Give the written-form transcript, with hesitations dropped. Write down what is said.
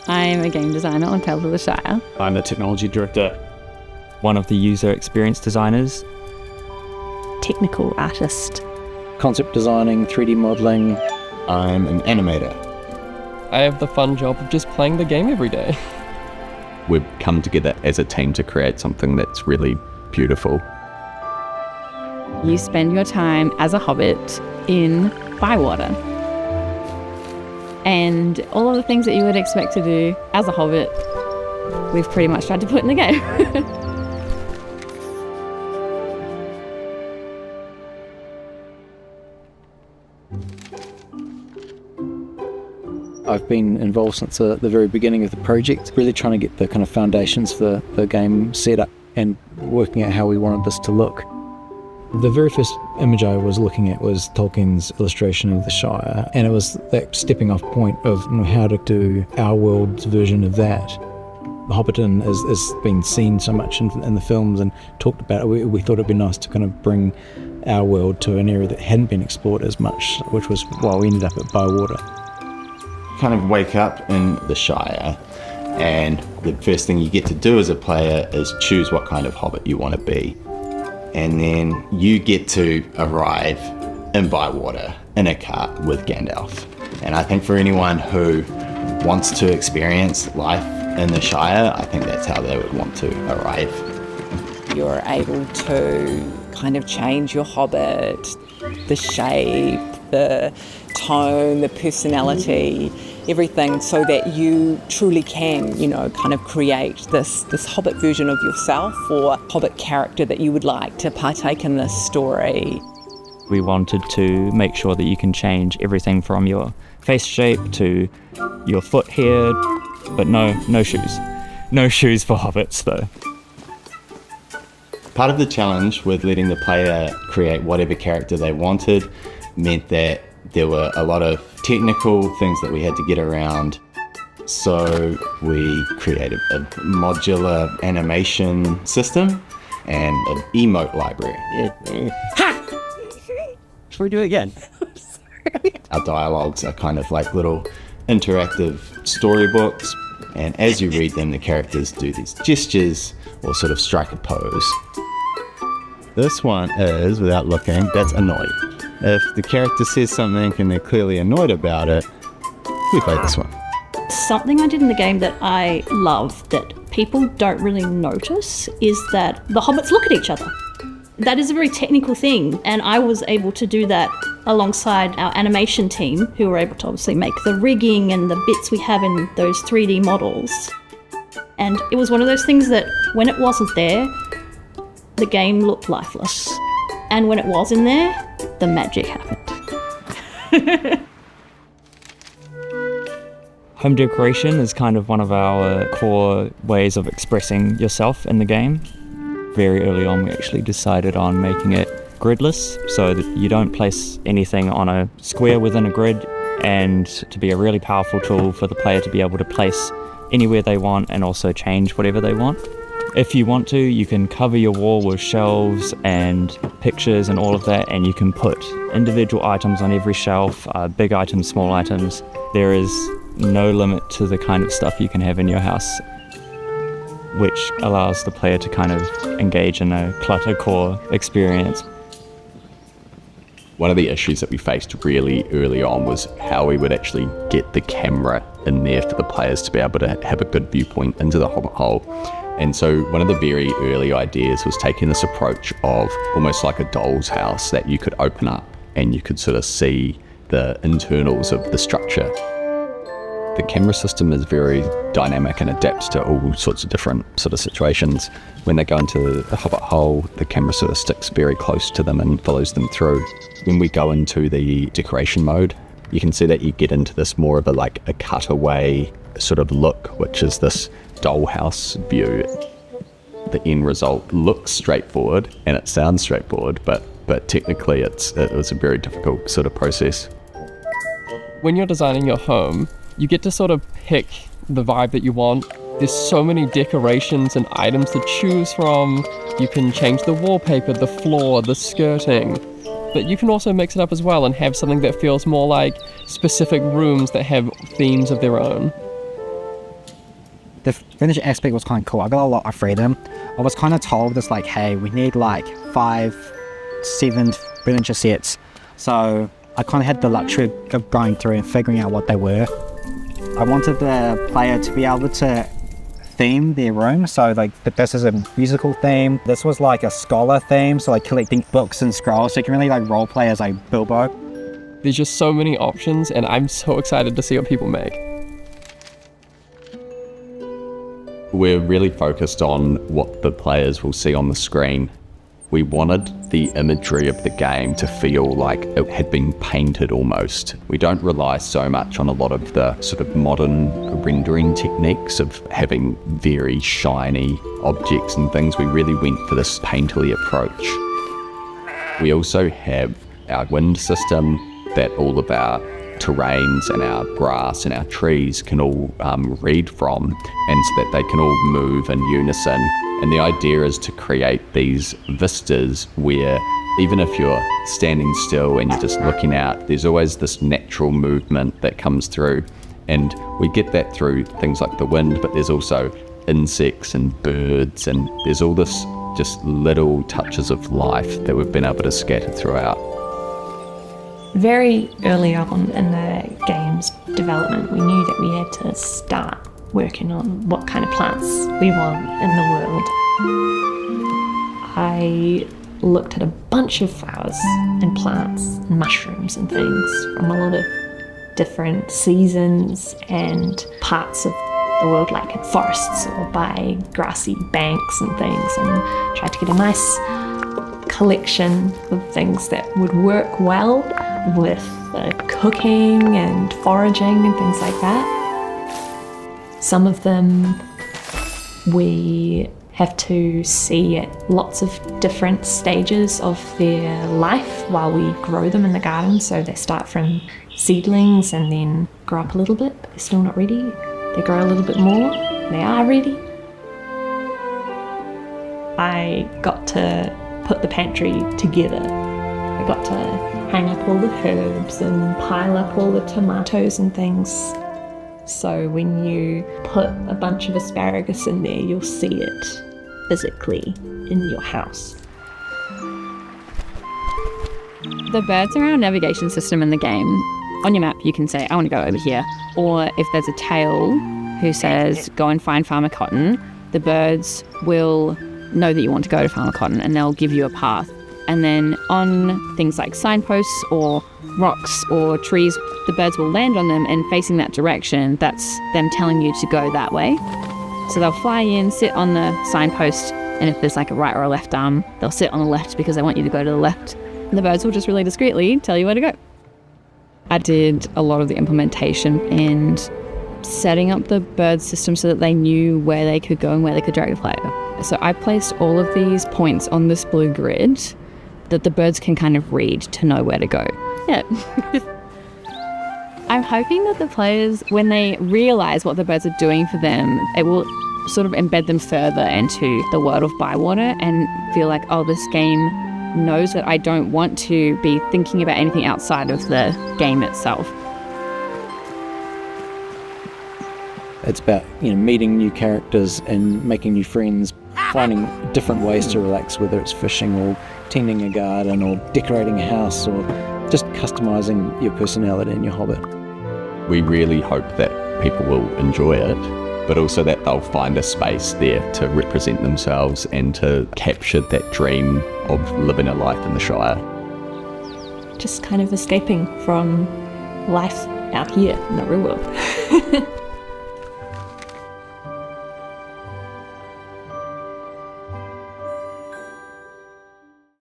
I'm a game designer on Tales of the Shire. I'm the technology director. One of the user experience designers. Technical artist. Concept designing, 3D modelling. I'm an animator. I have the fun job of just playing the game every day. We've come together as a team to create something that's really beautiful. You spend your time as a hobbit in Bywater. And all of the things that you would expect to do as a hobbit, we've pretty much tried to put in the game. I've been involved since the very beginning of the project, really trying to get the kind of foundations for the game set up and working out how we wanted this to look. The very first image I was looking at was Tolkien's illustration of the Shire, and it was that stepping off point of how to do our world's version of that. The Hobbiton has been seen so much in the films and talked about it. We thought it'd be nice to kind of bring our world to an area that hadn't been explored as much, which was why we ended up at Bywater. Kind of wake up in the Shire, and the first thing you get to do as a player is choose what kind of hobbit you want to be. And then you get to arrive in Bywater in a cart with Gandalf. And I think for anyone who wants to experience life in the Shire, I think that's how they would want to arrive. You're able to kind of change your hobbit, the shape, the tone, the personality, everything, so that you truly can, kind of create this hobbit version of yourself or hobbit character that you would like to partake in this story. We wanted to make sure that you can change everything from your face shape to your foot hair, but no shoes. No shoes for hobbits though. Part of the challenge with letting the player create whatever character they wanted meant that there were a lot of technical things that we had to get around. So we created a modular animation system and an emote library. Should we do it again? Our dialogues are kind of like little interactive storybooks, and as you read them, the characters do these gestures or sort of strike a pose. This one is, without looking, that's annoyed. If the character says something and they're clearly annoyed about it, we play this one. Something I did in the game that I love that people don't really notice is that the hobbits look at each other. That is a very technical thing, and I was able to do that alongside our animation team, who were able to obviously make the rigging and the bits we have in those 3D models. And it was one of those things that when it wasn't there, the game looked lifeless. And when it was in there, the magic happened. Home decoration is kind of one of our core ways of expressing yourself in the game. Very early on, we actually decided on making it gridless, so that you don't place anything on a square within a grid, and to be a really powerful tool for the player to be able to place anywhere they want and also change whatever they want. If you want to, you can cover your wall with shelves and pictures and all of that, and you can put individual items on every shelf, big items, small items. There is no limit to the kind of stuff you can have in your house, which allows the player to kind of engage in a cluttercore experience. One of the issues that we faced really early on was how we would actually get the camera in there for the players to be able to have a good viewpoint into the hobbit hole. And so one of the very early ideas was taking this approach of almost like a doll's house that you could open up and you could sort of see the internals of the structure. The camera system is very dynamic and adapts to all sorts of different sort of situations. When they go into the hobbit hole, the camera sort of sticks very close to them and follows them through. When we go into the decoration mode, you can see that you get into this more of a cutaway sort of look, which is this dollhouse view. The end result looks straightforward and it sounds straightforward, but technically it was a very difficult sort of process. When you're designing your home, you get to sort of pick the vibe that you want. There's so many decorations and items to choose from. You can change the wallpaper, the floor, the skirting. But you can also mix it up as well and have something that feels more like specific rooms that have themes of their own. The furniture aspect was kind of cool. I got a lot of freedom. I was kind of told this like, hey, we need like 5-7 furniture sets. So I kind of had the luxury of going through and figuring out what they were. I wanted the player to be able to theme their room. So like this is a musical theme. This was like a scholar theme. So like collecting books and scrolls. So you can really like role play as like Bilbo. There's just so many options, and I'm so excited to see what people make. We're really focused on what the players will see on the screen. We wanted the imagery of the game to feel like it had been painted almost. We don't rely so much on a lot of the sort of modern rendering techniques of having very shiny objects and things. We really went for this painterly approach. We also have our wind system that all of our terrains and our grass and our trees can all read from, and so that they can all move in unison. And the idea is to create these vistas where even if you're standing still and you're just looking out, there's always this natural movement that comes through. And we get that through things like the wind, but there's also insects and birds, and there's all this just little touches of life that we've been able to scatter throughout. Very early on in the game's development, we knew that we had to start working on what kind of plants we want in the world. I looked at a bunch of flowers and plants and mushrooms and things from a lot of different seasons and parts of the world, like in forests or by grassy banks and things, and tried to get a nice collection of things that would work well with cooking and foraging and things like that. Some of them we have to see at lots of different stages of their life while we grow them in the garden. So they start from seedlings and then grow up a little bit, but they're still not ready. They grow a little bit more, they are ready. I got to put the pantry together. I got to hang up all the herbs and pile up all the tomatoes and things. So when you put a bunch of asparagus in there, you'll see it physically in your house. The birds are our navigation system in the game. On your map, you can say, I want to go over here. Or if there's a tail who says, go and find Farmer Cotton, the birds will know that you want to go to Farmer Cotton and they'll give you a path. And then on things like signposts or rocks or trees, the birds will land on them, and facing that direction, that's them telling you to go that way. So they'll fly in, sit on the signpost, and if there's like a right or a left arm, they'll sit on the left because they want you to go to the left. And the birds will just really discreetly tell you where to go. I did a lot of the implementation and setting up the bird system so that they knew where they could go and where they could drag the player. So I placed all of these points on this blue grid that the birds can kind of read to know where to go. Yeah. I'm hoping that the players, when they realise what the birds are doing for them, it will sort of embed them further into the world of Bywater and feel like, oh, this game knows that I don't want to be thinking about anything outside of the game itself. It's about, meeting new characters and making new friends, finding different ways to relax, whether it's fishing or tending a garden or decorating a house or just customising your personality in your Hobbit. We really hope that people will enjoy it, but also that they'll find a space there to represent themselves and to capture that dream of living a life in the Shire. Just kind of escaping from life out here in the real world.